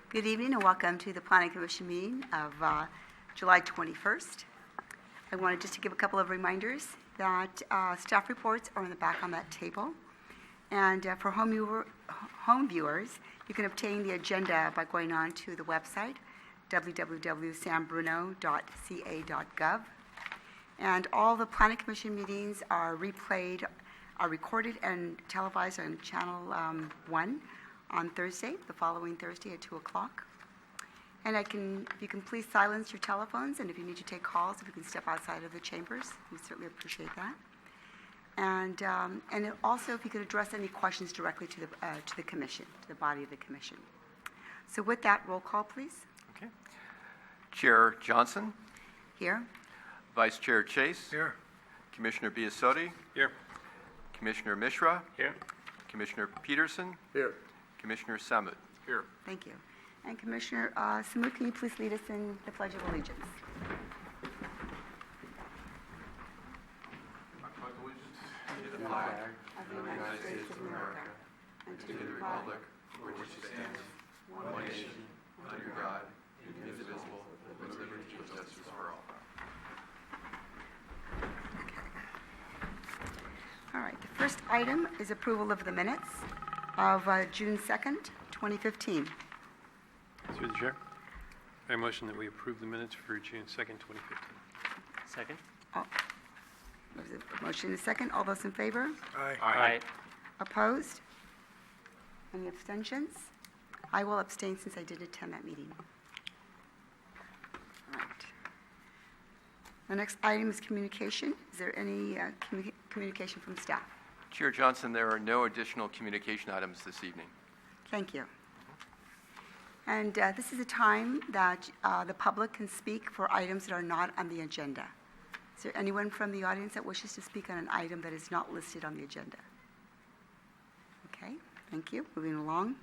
Good evening and welcome to the Planning Commission meeting of July 21st. I wanted just to give a couple of reminders that staff reports are in the back on that table. And for home viewers, you can obtain the agenda by going on to the website, www.sanbruno.ca.gov. And all the Planning Commission meetings are recorded and televised on Channel 1 on Thursday, the following Thursday at 2 o'clock. And if you can please silence your telephones, and if you need to take calls, if you can step outside of the chambers, we certainly appreciate that. And also, if you could address any questions directly to the commission, to the body of the commission. So with that, roll call, please. Okay. Chair Johnson. Here. Vice Chair Chase. Here. Commissioner Biasotti. Here. Commissioner Mishra. Here. Commissioner Peterson. Here. Commissioner Samut. Here. Thank you. And Commissioner Samut, can you please lead us in the Pledge of Allegiance? I pledge allegiance to the flag of the United States of America and to the republic for which it stands, one nation, under God, indivisible, with liberty and justice for all. All right. The first item is approval of the minutes of June 2nd, 2015. Through the chair. I motion that we approve the minutes for June 2nd, 2015. Second. There's a motion and a second. All those in favor? Aye. Opposed? Any abstentions? I will abstain since I did attend that meeting. All right. The next item is communication. Is there any communication from staff? Chair Johnson, there are no additional communication items this evening. Thank you. And this is a time that the public can speak for items that are not on the agenda. Is there anyone from the audience that wishes to speak on an item that is not listed on the agenda? Okay, thank you. Moving along.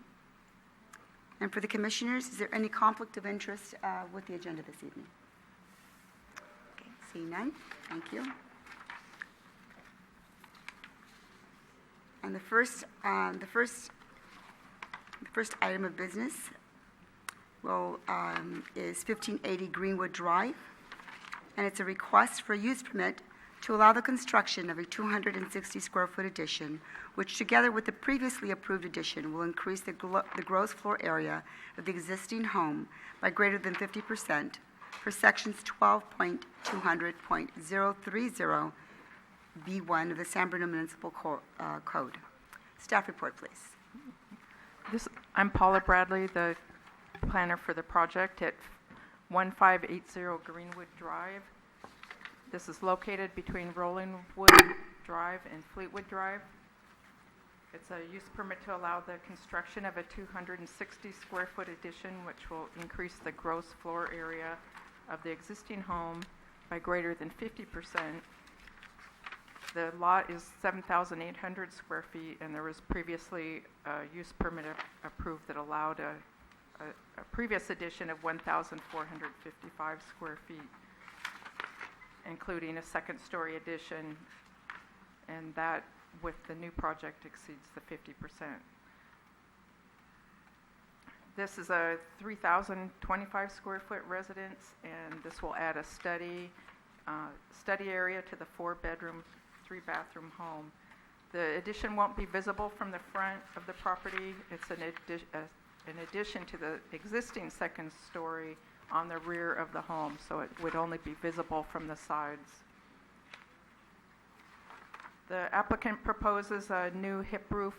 And for the commissioners, is there any conflict of interest with the agenda this evening? Okay, seeing none. Thank you. And the first item of business is 1580 Greenwood Drive, and it's a request for a use permit to allow the construction of a 260 square foot addition, which together with the previously approved addition will increase the gross floor area of the existing home by greater than 50% for sections 12.200.030 B1 of the San Bruno Municipal Code. Staff report, please. I'm Paula Bradley, the planner for the project at 1580 Greenwood Drive. This is located between Rollingwood Drive and Fleetwood Drive. It's a use permit to allow the construction of a 260 square foot addition, which will increase the gross floor area of the existing home by greater than 50%. The lot is 7,800 square feet, and there was previously a use permit approved that allowed a previous addition of 1,455 square feet, including a second-story addition, and that, with the new project, exceeds the 50%. This is a 3,025 square foot residence, and this will add a study area to the 4-bedroom, 3-bathroom home. The addition won't be visible from the front of the property. It's an addition to the existing second story on the rear of the home, so it would only be visible from the sides. The applicant proposes a new hip roof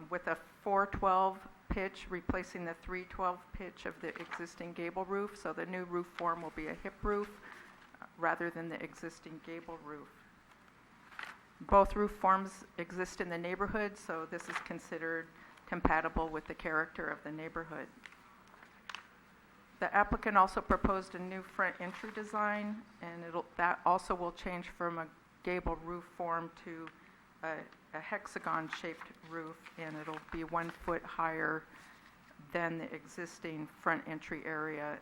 with a 412 pitch, replacing the 312 pitch of the existing gable roof, so the new roof form will be a hip roof rather than the existing gable roof. Both roof forms exist in the neighborhood, so this is considered compatible with the character of the neighborhood. The applicant also proposed a new front entry design, and that also will change from a gable roof form to a hexagon-shaped roof, and it'll be 1 foot higher than the existing front entry area,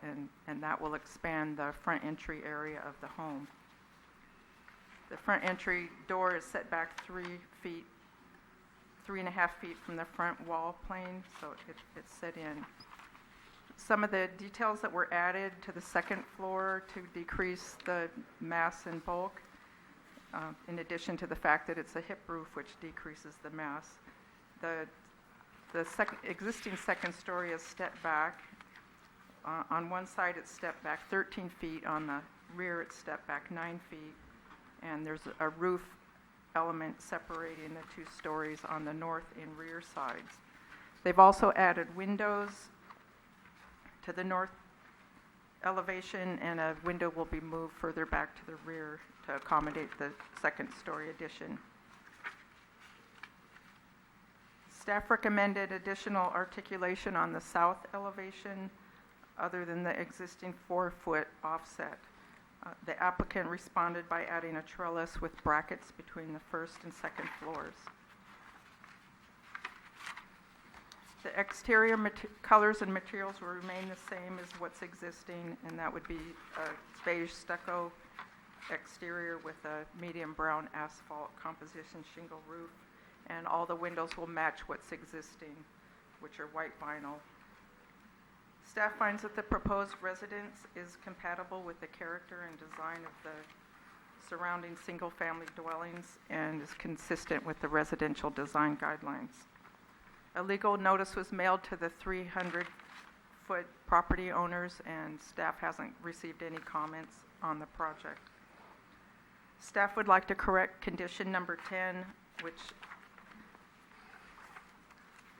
and that will expand the front entry area of the home. The front entry door is set back 3.5 feet from the front wall plane, so it's set in. Some of the details that were added to the second floor to decrease the mass and bulk, in addition to the fact that it's a hip roof, which decreases the mass. The existing second story is stepped back. On one side, it's stepped back 13 feet. On the rear, it's stepped back 9 feet. And there's a roof element separating the two stories on the north and rear sides. They've also added windows to the north elevation, and a window will be moved further back to the rear to accommodate the second story addition. Staff recommended additional articulation on the south elevation other than the existing 4-foot offset. The applicant responded by adding a trellis with brackets between the first and second floors. The exterior colors and materials will remain the same as what's existing, and that would be a beige stucco exterior with a medium brown asphalt composition shingle roof, and all the windows will match what's existing, which are white vinyl. Staff finds that the proposed residence is compatible with the character and design of the surrounding single-family dwellings and is consistent with the residential design guidelines. A legal notice was mailed to the 300-foot property owners, and staff hasn't received any comments on the project. Staff would like to correct condition number 10, which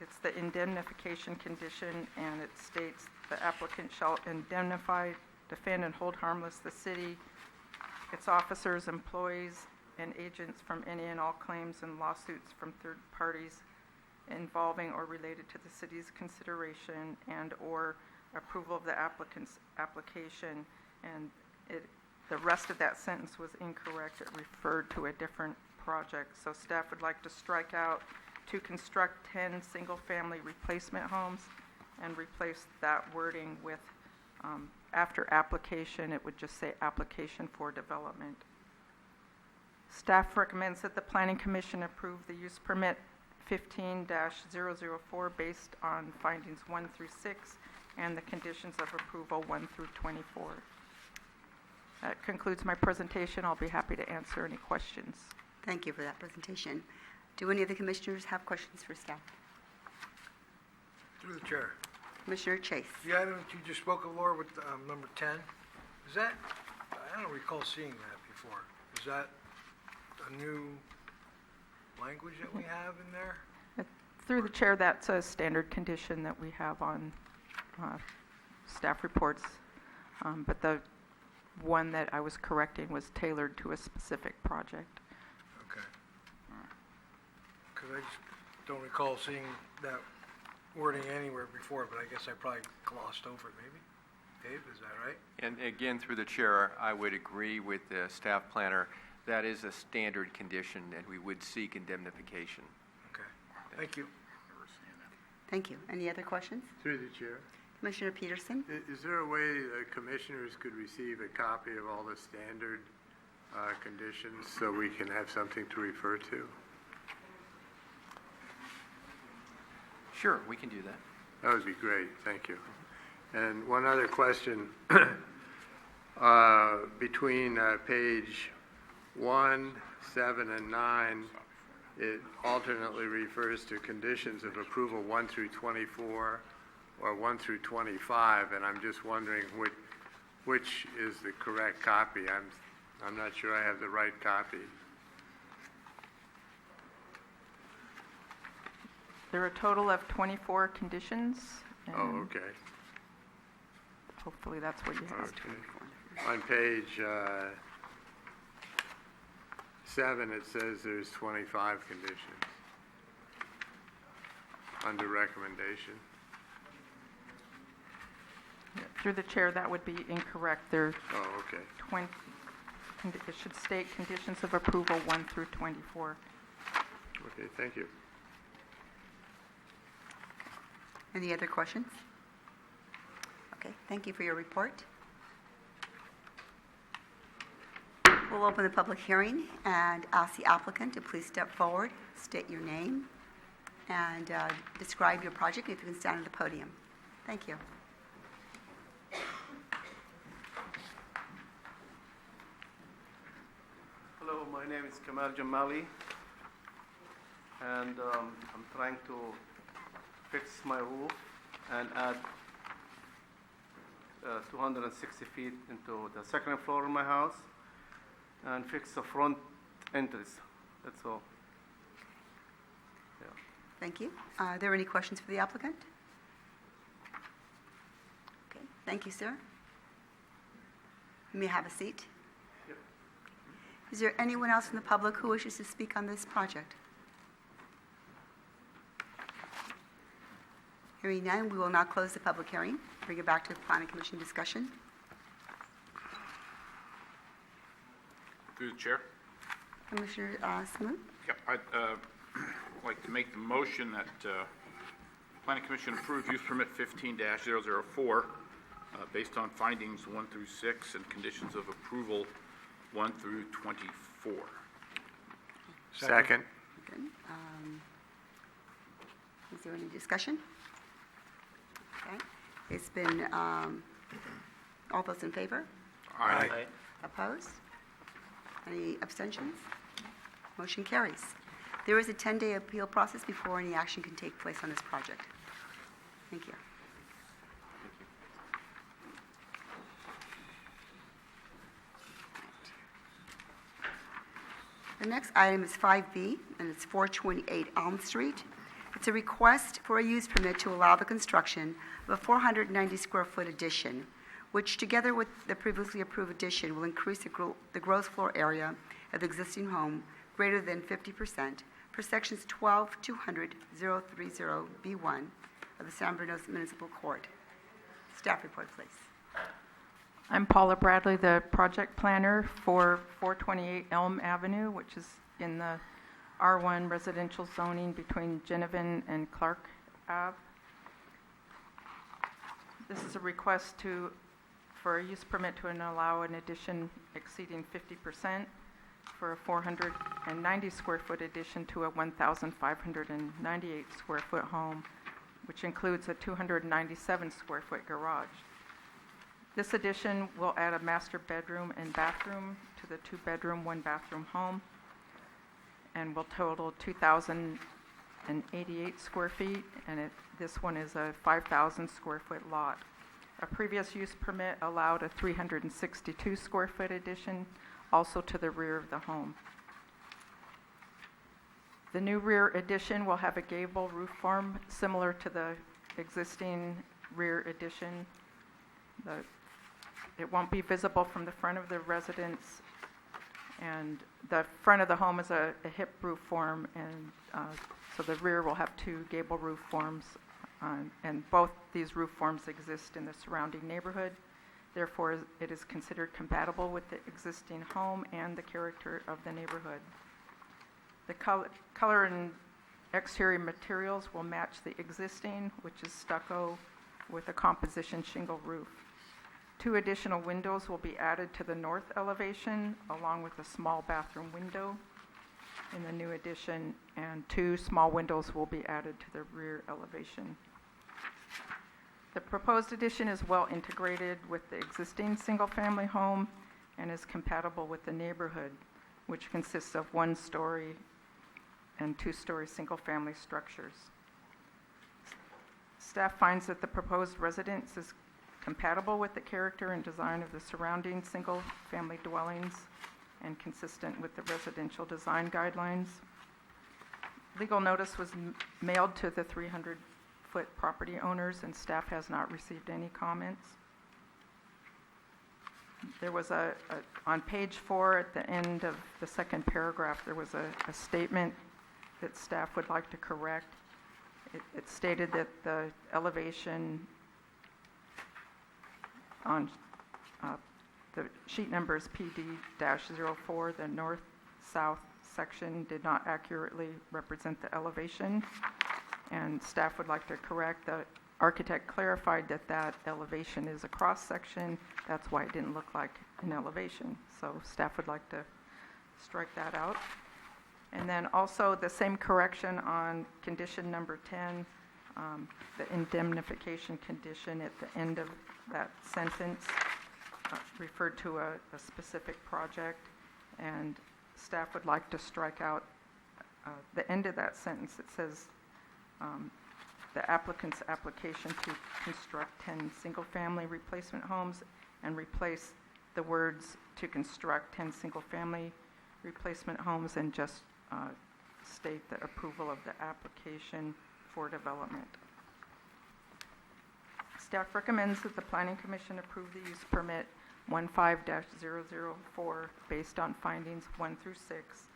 it's the indemnification condition, and it states the applicant shall indemnify, defend, and hold harmless the city, its officers, employees, and agents from any and all claims and lawsuits from third parties involving or related to the city's consideration and or approval of the applicant's application. And the rest of that sentence was incorrect. It referred to a different project. So staff would like to strike out to construct 10 single-family replacement homes and replace that wording with, after application, it would just say application for development. Staff recommends that the Planning Commission approve the use permit 15-004 based on findings 1 through 6 and the conditions of approval 1 through 24. That concludes my presentation. I'll be happy to answer any questions. Thank you for that presentation. Do any of the commissioners have questions for staff? Through the chair. Commissioner Chase. The item that you just spoke of, Laura, with number 10, is that, I don't recall seeing that before. Is that a new language that we have in there? Through the chair, that's a standard condition that we have on staff reports. But the one that I was correcting was tailored to a specific project. Okay. Because I just don't recall seeing that wording anywhere before, but I guess I probably glossed over it maybe. Dave, is that right? And again, through the chair, I would agree with the staff planner. That is a standard condition, and we would seek indemnification. Okay. Thank you. Thank you. Any other questions? Through the chair, Commissioner Peterson? is there a way the commissioners could receive a copy of all the standard conditions so we can have something to refer to? Sure, we can do that. That would be great, thank you. And one other question. Between page 1, 7, and 9, it alternately refers to conditions of approval 1 through 24 or 1 through 25, and I'm just wondering which is the correct copy. I'm not sure I have the right copy. There are a total of 24 conditions. Oh, and okay. Hopefully that's what you have. Okay. On page 7, it says there's 25 conditions under recommendation. Through the chair, that would be incorrect. There Oh, okay. it should state conditions of approval 1 through 24. Okay, thank you. Any other questions? Okay, thank you for your report. We'll open the public hearing and ask the applicant to please step forward, state your name, and describe your project, if you can stand at the podium. Thank you. Hello, my name is Kamal Jamali, and I'm trying to fix my roof and add 260 feet into the second floor of my house and fix the front entrance. That's all. Yeah. Thank you. Are there any questions for the applicant? Okay, thank you, sir. You may have a seat. Yep. Is there anyone else in the public who wishes to speak on this project? Hearing none, we will now close the public hearing, bring it back to the Planning Commission discussion. Through the chair. Commissioner Smoot? Yep, I'd like to make the motion that Planning Commission approve use permit 15-004 based on findings 1 through 6 and conditions of approval 1 through 24. Second. Good. Is there any discussion? Okay. It's been, all those in favor? Aye. Opposed? Any abstentions? Motion carries. There is a 10-day appeal process before any action can take place on this project. Thank you. The next item is 5B, and it's 428 Elm Street. It's a request for a use permit to allow the construction of a 490-square-foot addition, which together with the previously approved addition will increase the gross floor area of the existing home greater than 50% for sections 12-200-030B1 of the San Bruno Municipal Court. Staff report, please. I'm Paula Bradley, the project planner for 428 Elm Avenue, which is in the R1 residential zoning between Genevan and Clark Ave. This is a request for a use permit to allow an addition exceeding 50% for a 490 square foot addition to a 1,598 square foot home, which includes a 297 square foot garage. This addition will add a master bedroom and bathroom to the 2-bedroom, 1-bathroom home, and will total 2,088 square feet, and this one is a 5,000 square foot lot. A previous use permit allowed a 362 square foot addition, also to the rear of the home. The new rear addition will have a gable roof form similar to the existing rear addition. It won't be visible from the front of the residence, and the front of the home is a hip roof form, and so the rear will have 2 gable roof forms, and both these roof forms exist in the surrounding neighborhood. Therefore, it is considered compatible with the existing home and the character of the neighborhood. The color and exterior materials will match the existing, which is stucco with a composition shingle roof. 2 additional windows will be added to the north elevation, along with a small bathroom window in the new addition, and 2 small windows will be added to the rear elevation. The proposed addition is well integrated with the existing single-family home and is compatible with the neighborhood, which consists of 1-story and 2-story single-family structures. Staff finds that the proposed residence is compatible with the character and design of the surrounding single-family dwellings and consistent with the residential design guidelines. Legal notice was mailed to the 300-foot property owners, and staff has not received any comments. There was on page 4 at the end of the second paragraph, there was a statement that staff would like to correct. It stated that the elevation on the sheet number is PD-04, the north-south section did not accurately represent the elevation, and staff would like to correct. The architect clarified that elevation is a cross-section. That's why it didn't look like in elevation. So staff would like to strike that out. And then also the same correction on condition number 10, the indemnification condition at the end of that sentence referred to a specific project, and staff would like to strike out the end of that sentence. It says the applicant's application to construct 10 single-family replacement homes, and replace the words to construct 10 single-family replacement homes, and just state the approval of the application for development. Staff recommends that the Planning Commission approve the use permit 15-004 based on findings 1 through 6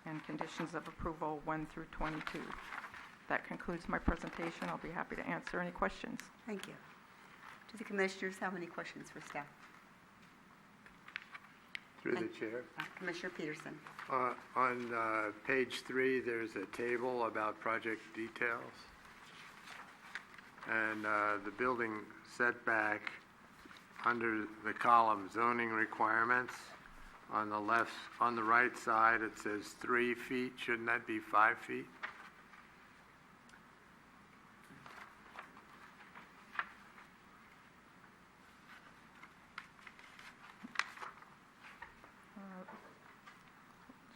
and conditions of approval 1 through 22. That concludes my presentation. I'll be happy to answer any questions. Thank you. Do the commissioners have any questions for staff? Through the chair. Commissioner Peterson. On page 3, there's a table about project details. And the building setback under the column zoning requirements, on the right side, it says 3 feet. Shouldn't that be 5 feet?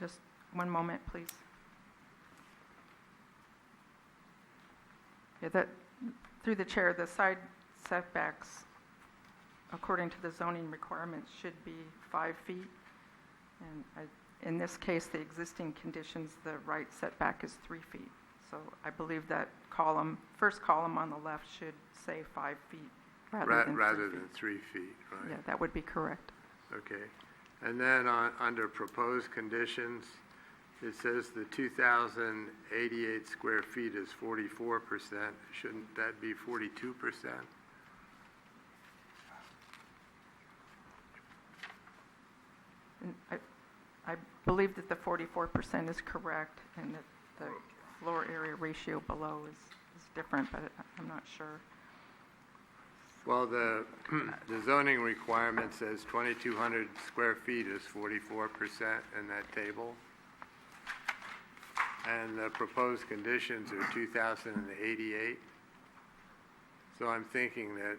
Just one moment, please. Yeah, through the chair, the side setbacks, according to the zoning requirements, should be 5 feet. And in this case, the existing conditions, the right setback is 3 feet. So I believe that first column on the left should say 5 feet rather than 3 feet. Right? Yeah, that would be correct. Okay. And then under proposed conditions, it says the 2,088 square feet is 44%. Shouldn't that be 42%? And I believe that the 44% is correct, and that the floor area ratio below is different, but I'm not sure. Well, the zoning requirement says 2,200 square feet is 44% in that table. And the proposed conditions are 2,088. So I'm thinking that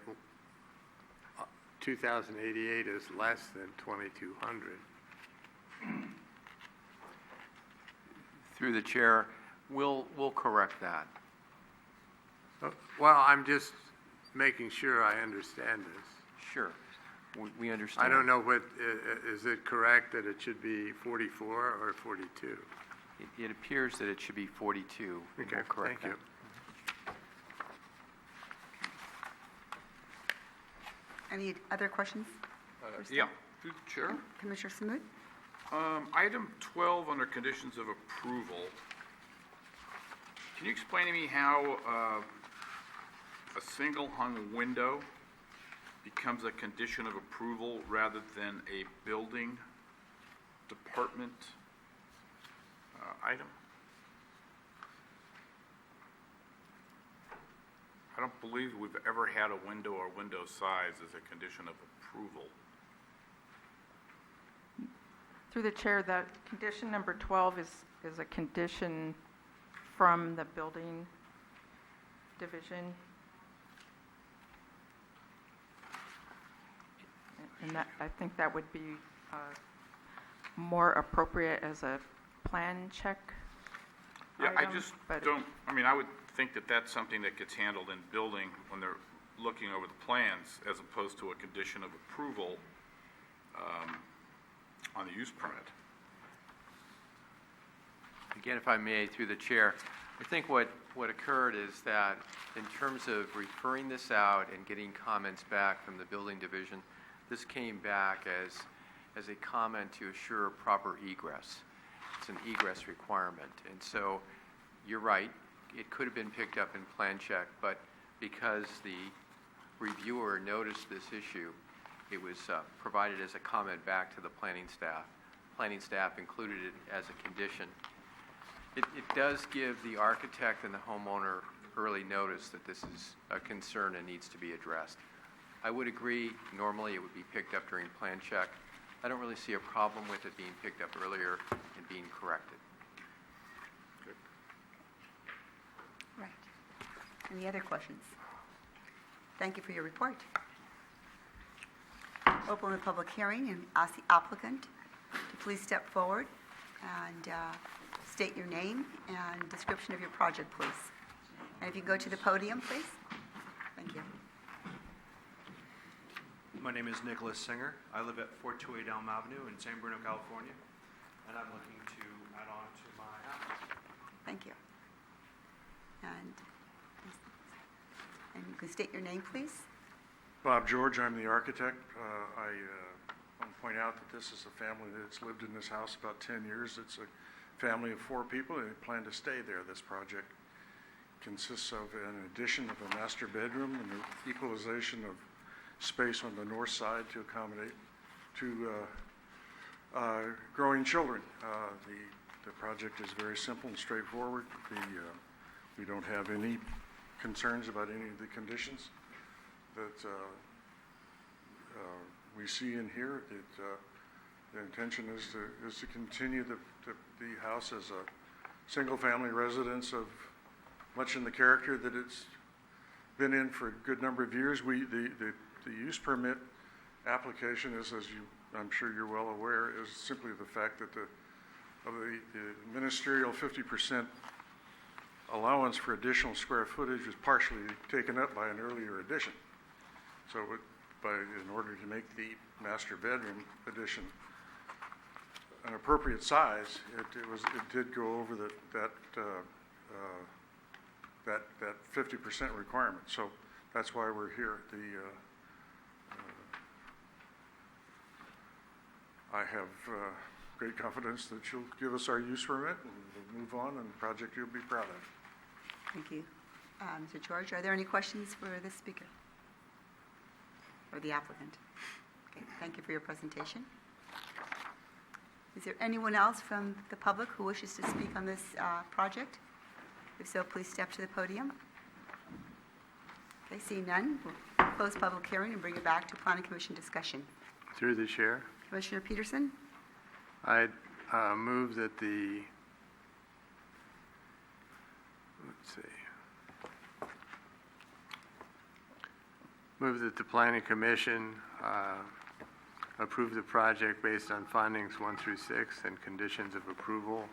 2,088 is less than 2,200. Through the chair, we'll correct that. Well, I'm just making sure I understand this. Sure, we understand. I don't know is it correct that it should be 44 or 42? It appears that it should be 42. and Okay, we'll correct thank you. that. Any other questions? Yeah, through the chair. Commissioner Samut? Item 12 under conditions of approval. Can you explain to me how a single hung window becomes a condition of approval rather than a building department item? I don't believe we've ever had a window or window size as a condition of approval. Through the chair, that condition number 12 is a condition from the building division. And that, I think that would be more appropriate as a plan check Yeah, I item, just but- don't, I would think that that's something that gets handled in building when they're looking over the plans as opposed to a condition of approval on the use permit. Again, if I may, through the chair, I think what occurred is that in terms of referring this out and getting comments back from the building division, this came back as a comment to assure proper egress. It's an egress requirement. And so you're right, it could have been picked up in plan check, but because the reviewer noticed this issue, it was provided as a comment back to the planning staff. Planning staff included it as a condition. It does give the architect and the homeowner early notice that this is a concern and needs to be addressed. I would agree, normally it would be picked up during plan check, I don't really see a problem with it being picked up earlier and being corrected. Right. Any other questions? Thank you for your report. Open the public hearing and ask the applicant to please step forward and state your name and description of your project, please. And if you go to the podium, please. Thank you. My name is Nicholas Singer. I live at 428 Elm Avenue in San Bruno, California, and I'm looking to add on to my house. Thank you. And you can state your name, please. Bob George, I'm the architect. I want to point out that this is a family that's lived in this house about 10 years. It's a family of 4 people, and they plan to stay there. This project consists of an addition of a master bedroom and the equalization of space on the north side to accommodate 2 growing children. The project is very simple and straightforward. We don't have any concerns about any of the conditions that we see in here. The intention is to continue the house as a single-family residence of much in the character that it's been in for a good number of years. The use permit application is, as I'm sure you're well aware, is simply the fact that the ministerial 50% allowance for additional square footage was partially taken up by an earlier addition. So in order to make the master bedroom addition an appropriate size, it did go over that 50% requirement. So that's why we're here. I have great confidence that you'll give us our use permit and we'll move on, and the project you'll be proud of. Thank you. Mr. George, are there any questions for this speaker or the applicant? Okay, thank you for your presentation. Is there anyone else from the public who wishes to speak on this project? If so, please step to the podium. Okay, seeing none, we'll close public hearing and bring it back to Planning Commission discussion. Through the chair, Commissioner Peterson? I move that the Planning Commission approve the project based on findings 1 through 6 and conditions of approval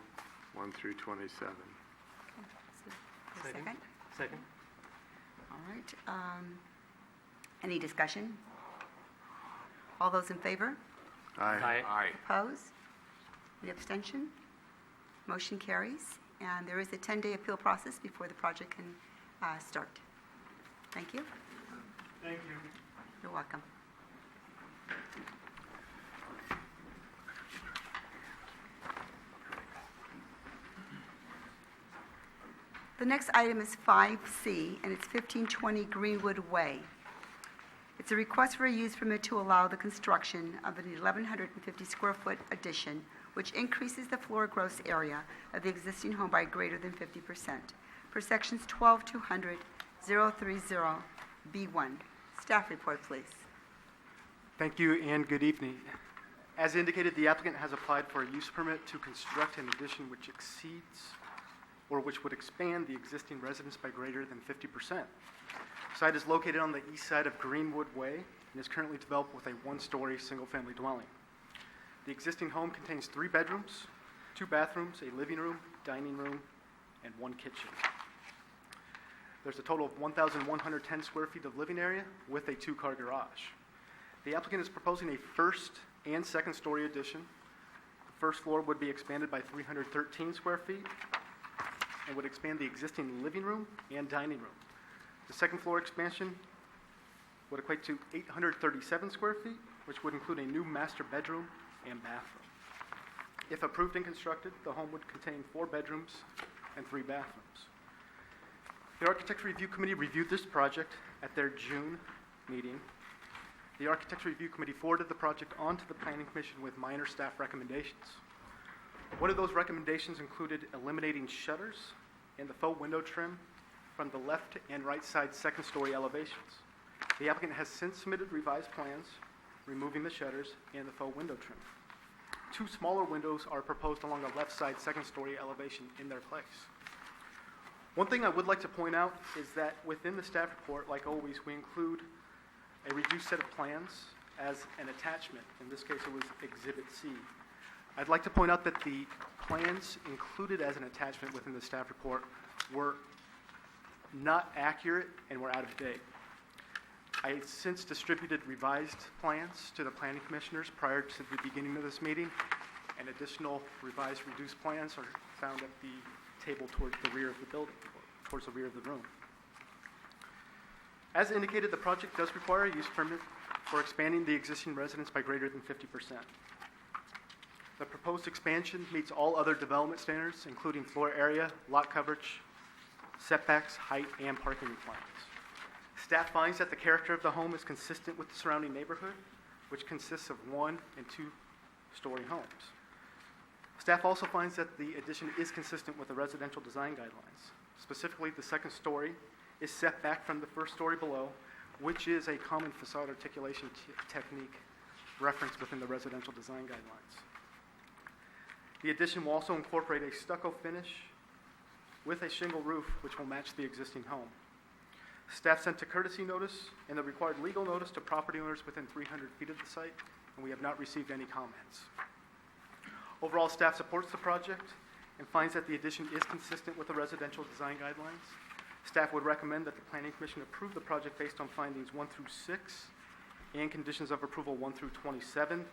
1 through 27. Second? Second? All right. Any discussion? All those in favor? Aye. Aye. Opposed? Any abstention? Motion carries, and there is a 10-day appeal process before the project can start. Thank you. Thank you. You're welcome. The next item is 5C, and it's 1520 Greenwood Way. It's a request for a use permit to allow the construction of an 1,150 square foot addition, which increases the floor gross area of the existing home by greater than 50%, per sections 12200, 030B1. Staff report, please. Thank you and good evening. As indicated, the applicant has applied for a use permit to construct an addition which exceeds or which would expand the existing residence by greater than 50%. The site is located on the east side of Greenwood Way and is currently developed with a 1-story single-family dwelling. The existing home contains 3 bedrooms, 2 bathrooms, a living room, dining room, and 1 kitchen. There's a total of 1,110 square feet of living area with a 2-car garage. The applicant is proposing a first and second-story addition. The first floor would be expanded by 313 square feet and would expand the existing living room and dining room. The second floor expansion would equate to 837 square feet, which would include a new master bedroom and bathroom. If approved and constructed, the home would contain 4 bedrooms and 3 bathrooms. The Architecture Review Committee reviewed this project at their June meeting. The Architecture Review Committee forwarded the project on to the Planning Commission with minor staff recommendations. One of those recommendations included eliminating shutters and the faux window trim from the left and right side second-story elevations. The applicant has since submitted revised plans removing the shutters and the faux window trim. 2 smaller windows are proposed along the left side second-story elevation in their place. One thing I would like to point out is that within the staff report, like always, we include a reduced set of plans as an attachment. In this case, it was Exhibit C. I'd like to point out that the plans included as an attachment within the staff report were not accurate and were out of date. I since distributed revised plans to the planning commissioners prior to the beginning of this meeting, and additional revised reduced plans are found at the table towards the rear of the building, towards the rear of the room. As indicated, the project does require a use permit for expanding the existing residence by greater than 50%. The proposed expansion meets all other development standards, including floor area, lot coverage, setbacks, height, and parking requirements. Staff finds that the character of the home is consistent with the surrounding neighborhood, which consists of 1- and 2-story homes. Staff also finds that the addition is consistent with the residential design guidelines. Specifically, the second story is set back from the first story below, which is a common facade articulation technique referenced within the residential design guidelines. The addition will also incorporate a stucco finish with a shingle roof, which will match the existing home. Staff sent a courtesy notice and the required legal notice to property owners within 300 feet of the site, and we have not received any comments. Overall, staff supports the project and finds that the addition is consistent with the residential design guidelines. Staff would recommend that the Planning Commission approve the project based on findings 1 through 6 and conditions of approval 1 through 27.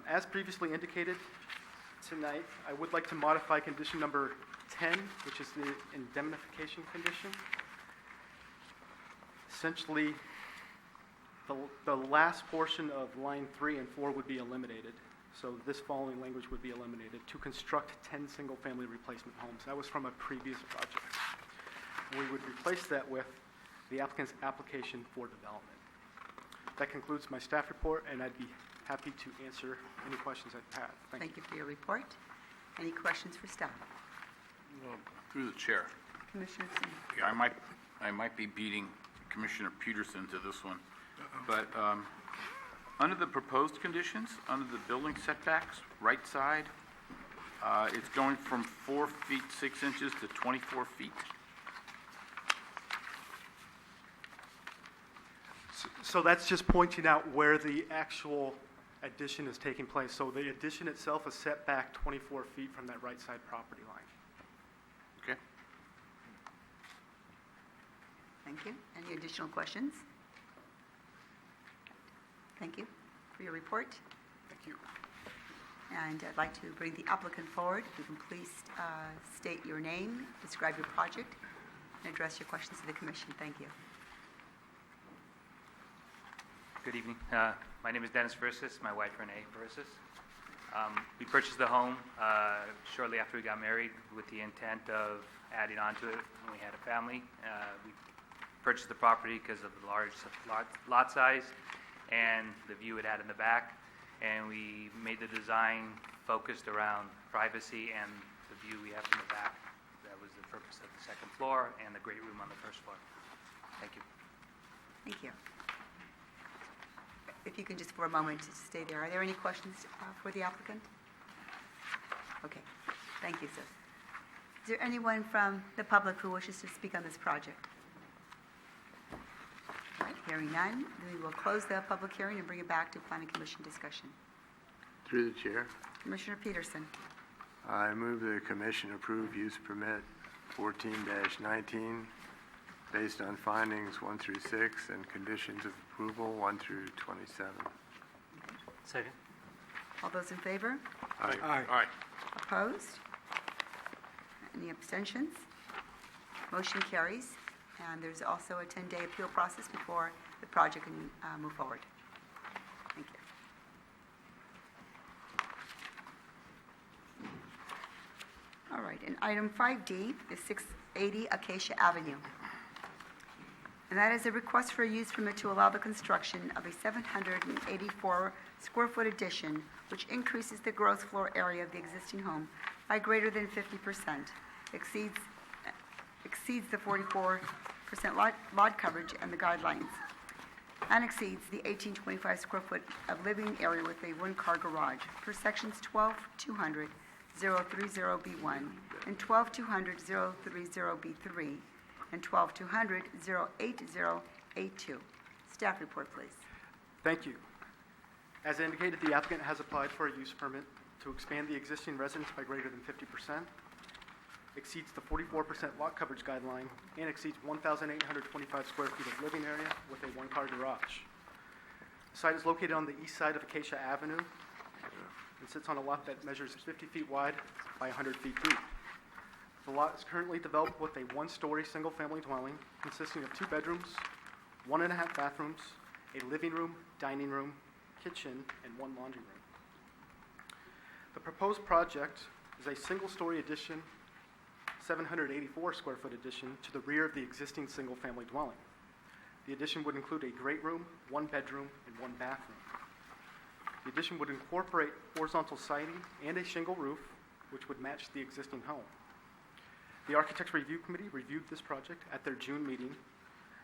As previously indicated, tonight I would like to modify condition number 10, which is the indemnification condition. Essentially, the last portion of line 3 and 4 would be eliminated. So this following language would be eliminated: to construct 10 single-family replacement homes. That was from a previous project. We would replace that with the applicant's application for development. That concludes my staff report, and I'd be happy to answer any questions that you have. Thank you for your report. Any questions for staff? Through the chair. Commissioner Singh. Yeah, I might be beating Commissioner Peterson to this one, but under the proposed conditions, under the building setbacks, right side, it's going from 4 feet 6 inches to 24 feet. So that's just pointing out where the actual addition is taking place. So the addition itself is set back 24 feet from that right side property line. Okay. Thank you. Any additional questions? Thank you for your report. Thank you. And I'd like to bring the applicant forward. If you can please state your name, describe your project, and address your questions to the commission. Thank you. Good evening. My name is Dennis Versus, my wife Renee Versus. We purchased the home shortly after we got married with the intent of adding on to it when we had a family. We purchased the property because of the large lot size and the view it had in the back, and we made the design focused around privacy and the view we have from the back. That was the purpose of the second floor and the great room on the first floor. Thank you. Thank you. If you can just for a moment to stay there. Are there any questions for the applicant? Okay. Thank you, sir. Is there anyone from the public who wishes to speak on this project? All right, hearing none, we will close the public hearing and bring it back to Planning Commission discussion. Through the chair, Commissioner Peterson. I move the commission approve use permit 14-19 based on findings 1 through 6 and conditions of approval 1 through 27. Second. All those in favor? Aye. Aye. Opposed? Any abstentions? Motion carries. And there's also a 10-day appeal process before the project can move forward. Thank you. All right, and item 5D is 680 Acacia Avenue. And that is a request for a use permit to allow the construction of a 784 square foot addition, which increases the gross floor area of the existing home by greater than 50%, exceeds the 44% lot coverage and the guidelines. and exceeds the 1825 square foot of living area with a one-car garage per sections 12-200-030B1 and 12-200-030B3 and 12-200-080A2. Staff report, please. Thank you. As indicated, the applicant has applied for a use permit to expand the existing residence by greater than 50%, exceeds the 44% lot coverage guideline, and exceeds 1,825 square feet of living area with a one-car garage. The site is located on the east side of Acacia Avenue and sits on a lot that measures 50 feet wide by 100 feet deep. The lot is currently developed with a one-story single-family dwelling consisting of 2 bedrooms, 1.5 bathrooms, a living room, dining room, kitchen, and 1 laundry room. The proposed project is a single-story addition, 784 square foot addition to the rear of the existing single-family dwelling. The addition would include a great room, 1 bedroom, and 1 bathroom. The addition would incorporate horizontal siding and a shingle roof, which would match the existing home. The Architects Review Committee reviewed this project at their June meeting,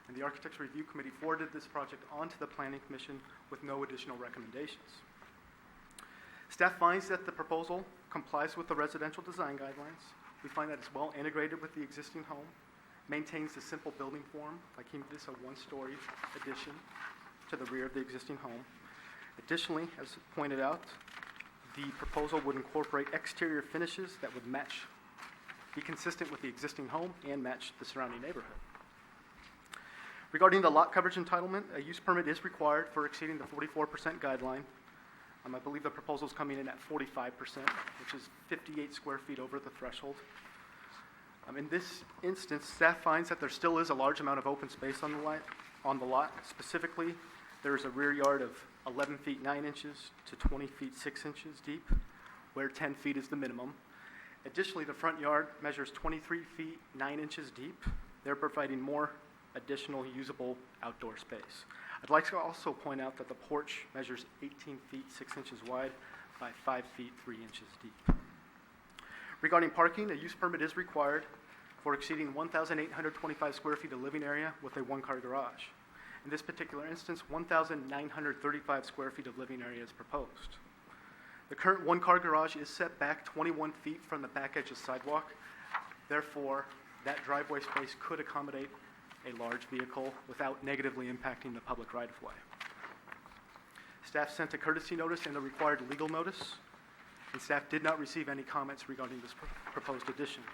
and the Architects Review Committee forwarded this project on to the Planning Commission with no additional recommendations. Staff finds that the proposal complies with the residential design guidelines. We find that it's well integrated with the existing home, maintains the simple building form, like he this a one-story addition to the rear of the existing home. Additionally, as pointed out, the proposal would incorporate exterior finishes that would be consistent with the existing home and match the surrounding neighborhood. Regarding the lot coverage entitlement, a use permit is required for exceeding the 44% guideline. I believe the proposal is coming in at 45%, which is 58 square feet over the threshold. In this instance, staff finds that there still is a large amount of open space on the lot. Specifically, there is a rear yard of 11 feet 9 inches to 20 feet 6 inches deep, where 10 feet is the minimum. Additionally, the front yard measures 23 feet 9 inches deep, thereby providing more additional usable outdoor space. I'd like to also point out that the porch measures 18 feet 6 inches wide by 5 feet 3 inches deep. Regarding parking, a use permit is required for exceeding 1,825 square feet of living area with a one-car garage. In this particular instance, 1,935 square feet of living area is proposed. The current one-car garage is set back 21 feet from the back edge of sidewalk. Therefore, that driveway space could accommodate a large vehicle without negatively impacting the public right-of-way. Staff sent a courtesy notice and a required legal notice, and staff did not receive any comments regarding this proposed addition.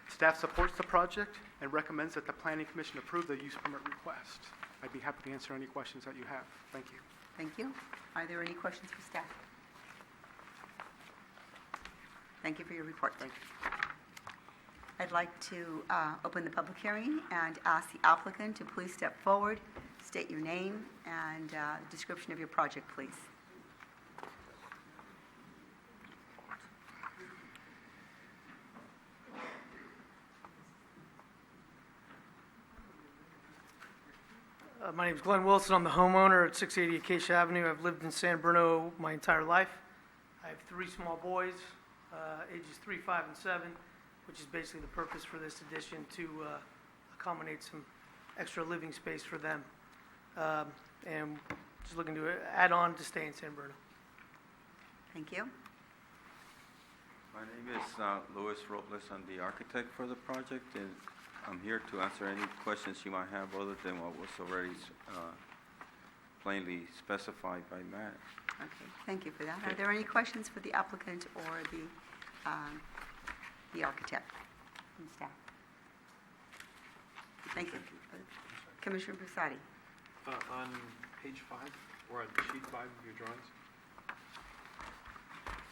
Staff supports the project and recommends that the Planning Commission approve the use permit request. I'd be happy to answer any questions that you have. Thank you. Thank you. Are there any questions for staff? Thank you for your report. Thank you. I'd like to open the public hearing and ask the applicant to please step forward, state your name and description of your project, please. My name is Glenn Wilson. I'm the homeowner at 680 Acacia Avenue. I've lived in San Bruno my entire life. I have 3 small boys, ages 3, 5, and 7, which is basically the purpose for this addition, to accommodate some extra living space for them. And just looking to add on to stay in San Bruno. Thank you. My name is Luis Robles. I'm the architect for the project, and I'm here to answer any questions you might have other than what was already plainly specified by Matt. Okay, thank you for that. Are there any questions for the applicant or the architect and staff? Thank you. Commissioner Busati. On page 5, or on sheet 5 of your drawings,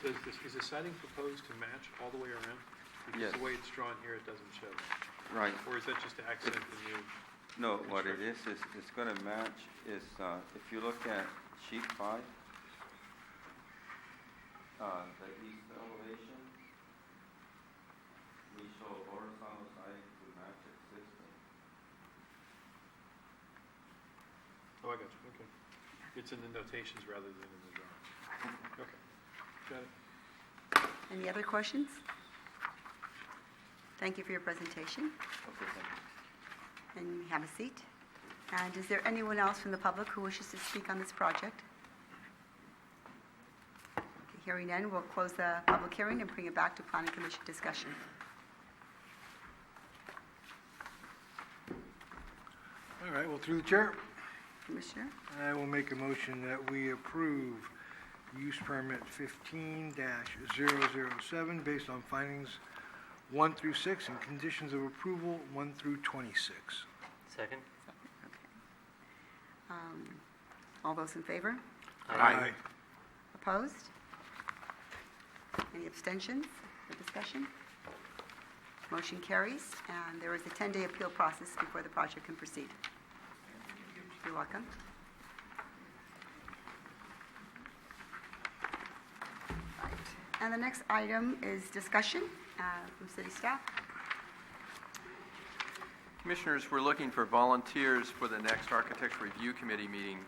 is the siding proposed to match all the way around? Because Yes. the way it's drawn here, it doesn't show that. Right. Or is that just to accent the new? No, what it is it's going to match is, if you look at sheet 5, the east elevation, we show horizontal siding to match existing. Oh, I got you, okay. It's in the notations rather than in the drawing. Okay, got it. Any other questions? Thank you for your presentation. Okay, thank you. And have a seat. And is there anyone else from the public who wishes to speak on this project? Okay, hearing none, we'll close the public hearing and bring it back to Planning Commission discussion. All right, well, through the chair, Commissioner? I will make a motion that we approve use permit 15-007 based on findings 1 through 6 and conditions of approval 1 through 26. Second? All those in favor? Aye. Opposed? Any abstentions for discussion? Motion carries, and there is a 10-day appeal process before the project can proceed. You're welcome. Right. And the next item is discussion from city staff. Commissioners, we're looking for volunteers for the next Architecture Review Committee meeting,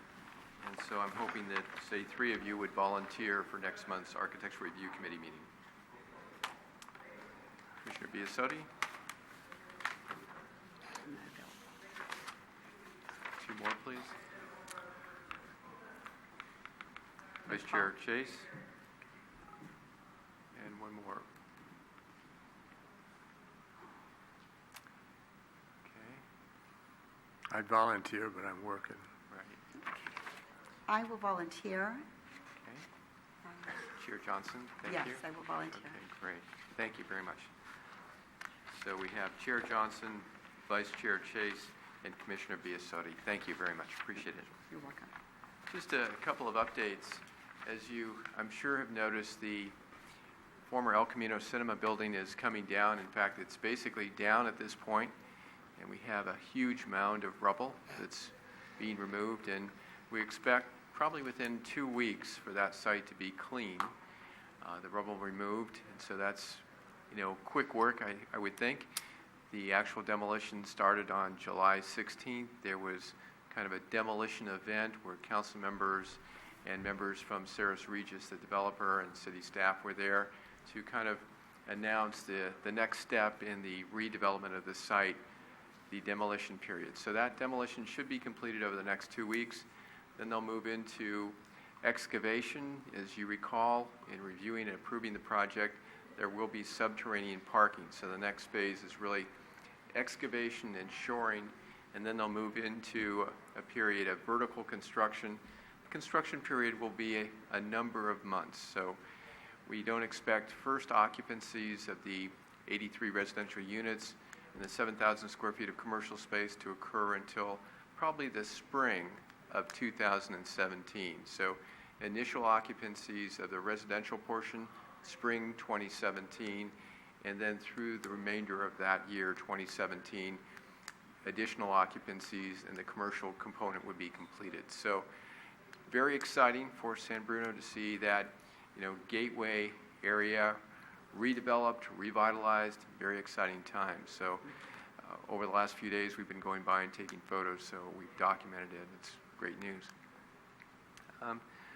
and so I'm hoping that, say, 3 of you would volunteer for next month's Architecture Review Committee meeting. Commissioner Biasotti? 2 more, please. Vice Chair Chase? And 1 more. I'd volunteer, but I'm working. Right. I will volunteer. Okay. Chair Johnson, thank you. Yes, I will volunteer. Okay, great. Thank you very much. So we have Chair Johnson, Vice Chair Chase, and Commissioner Biasotti. Thank you very much. Appreciate it. You're welcome. Just a couple of updates. As you, I'm sure, have noticed, the former El Camino Cinema building is coming down. In fact, it's basically down at this point, and we have a huge mound of rubble that's being removed, and we expect probably within 2 weeks for that site to be clean, the rubble removed, and so that's, quick work, I would think. The actual demolition started on July 16th. There was kind of a demolition event where council members and members from Ceres Regis, the developer, and city staff were there to kind of announce the next step in the redevelopment of the site, the demolition period. So that demolition should be completed over the next 2 weeks. Then they'll move into excavation. As you recall, in reviewing and approving the project, there will be subterranean parking. So the next phase is really excavation and shoring, and then they'll move into a period of vertical construction. The construction period will be a number of months. So we don't expect first occupancies of the 83 residential units and the 7,000 square feet of commercial space to occur until probably the spring of 2017. So initial occupancies of the residential portion, spring 2017, and then through the remainder of that year, 2017, additional occupancies and the commercial component would be completed. So very exciting for San Bruno to see that, gateway area redeveloped, revitalized, very exciting time. So over the last few days, we've been going by and taking photos, so we've documented it. It's great news.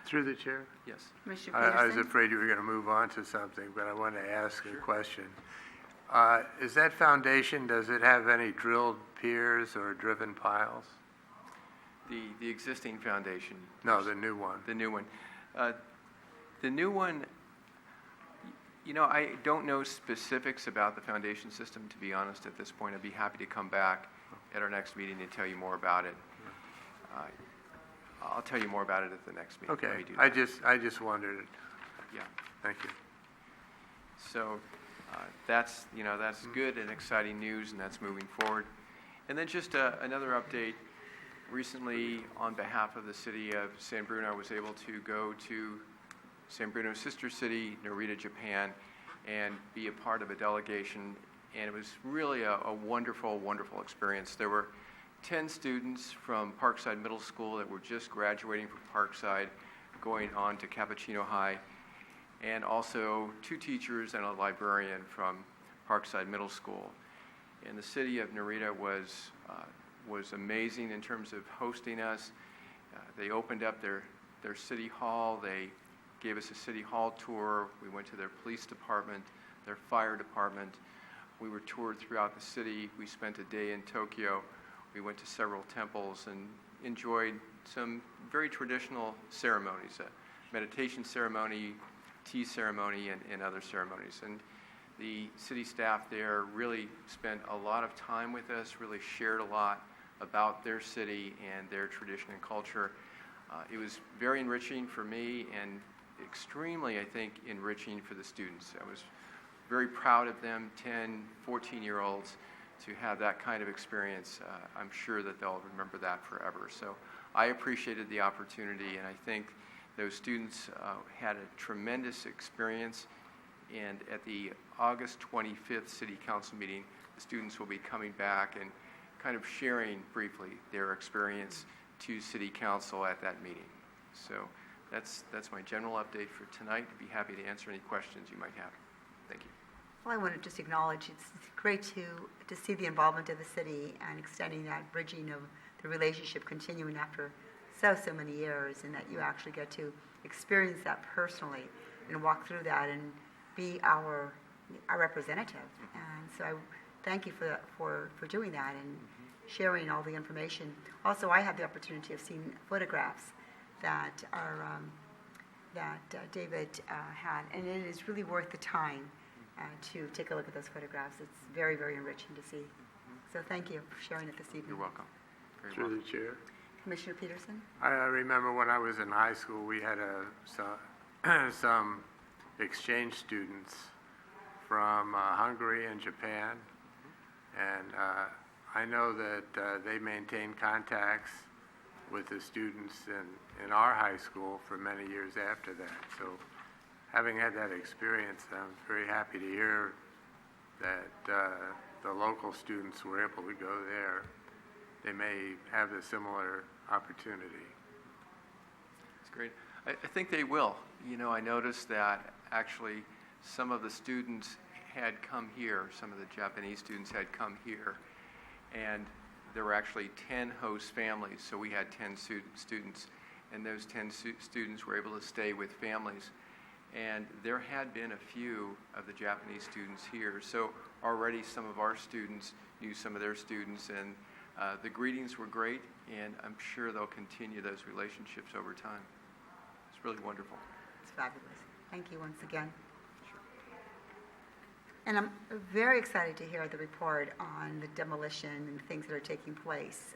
Through the chair? Yes. Commissioner I was Peterson? afraid you were going to move on to something, but I want to ask a question. Is that foundation, does it have any drilled piers or driven piles? The existing foundation. No, the new one. The new one. The new one, I don't know specifics about the foundation system, to be honest, at this point. I'd be happy to come back at our next meeting and tell you more about it. I'll tell you more about it at the next meeting. Okay, Let me do I that. just wondered. Yeah. Thank you. So that's good and exciting news, and that's moving forward. And then just another update. Recently, on behalf of the city of San Bruno, I was able to go to San Bruno's sister city, Narita, Japan, and be a part of a delegation. And it was really a wonderful, wonderful experience. There were 10 students from Parkside Middle School that were just graduating from Parkside, going on to Cappuccino High, and also 2 teachers and a librarian from Parkside Middle School. And the city of Narita was amazing in terms of hosting us. They opened up their city hall. They gave us a city hall tour. We went to their police department, their fire department. We were toured throughout the city. We spent a day in Tokyo We went to several temples and enjoyed some very traditional ceremonies, a meditation ceremony, tea ceremony, and other ceremonies. And the city staff there really spent a lot of time with us, really shared a lot about their city and their tradition and culture. It was very enriching for me and extremely, I think, enriching for the students. I was very proud of them, 10, 14-year-olds, to have that kind of experience. I'm sure that they'll remember that forever. So I appreciated the opportunity, and I think those students had a tremendous experience. And at the August 25th City Council meeting, the students will be coming back and kind of sharing briefly their experience to City Council at that meeting. So that's my general update for tonight. I'd be happy to answer any questions you might have. Thank you. Well, I want to just acknowledge it's great to see the involvement of the city and extending that bridging of the relationship continuing after so many years, and that you actually get to experience that personally and walk through that and be our representative. And so I thank you for doing that and sharing all the information. Also, I had the opportunity of seeing photographs that David had, and it is really worth the time to take a look at those photographs. It's very, very enriching to see. So thank you for sharing it this evening. You're welcome. Very Through welcome. the chair. Commissioner Peterson? I remember when I was in high school, we had some exchange students from Hungary and Japan, and I know that they maintained contacts with the students in our high school for many years after that. So having had that experience, I'm very happy to hear that the local students were able to go there. They may have a similar opportunity. That's great. I think they will. You know, I noticed that actually some of the students had come here, some of the Japanese students had come here, and there were actually 10 host families, so we had 10 students, and those 10 students were able to stay with families. And there had been a few of the Japanese students here, so already some of our students knew some of their students, and the greetings were great, and I'm sure they'll continue those relationships over time. It's really wonderful. It's fabulous. Thank you once again. And I'm very excited to hear the report on the demolition and things that are taking place.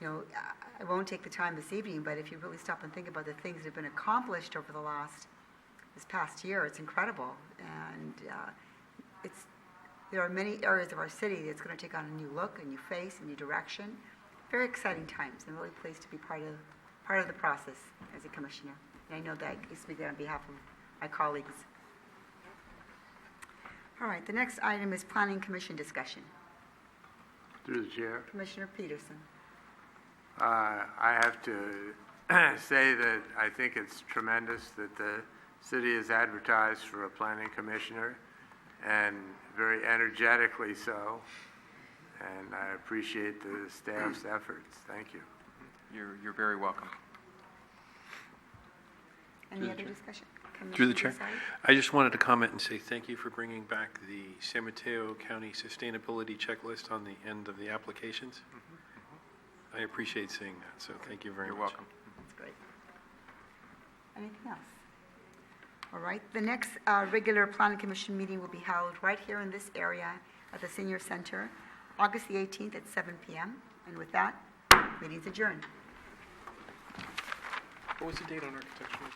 I won't take the time this evening, but if you really stop and think about the things that have been accomplished over this past year, it's incredible. And there are many areas of our city that's going to take on a new look, a new face, a new direction. Very exciting times. I'm really pleased to be part of the process as a commissioner. And I know that I speak on behalf of my colleagues. All right, the next item is Planning Commission discussion. Through the chair. Commissioner Peterson. I have to say that I think it's tremendous that the city has advertised for a planning commissioner, and very energetically so, and I appreciate the staff's efforts. Thank you. You're very welcome. Any other discussion? Through the chair, Commissioner I just wanted to comment and say thank you for bringing back the San Mateo County Sustainability Checklist on the end of the applications. I appreciate seeing that, so thank you very much. You're welcome. That's great. Anything else? All right, the next regular Planning Commission meeting will be held right here in this area at the Senior Center, August the 18th at 7 p.m. And with that, meeting's adjourned. What was the date on architectural?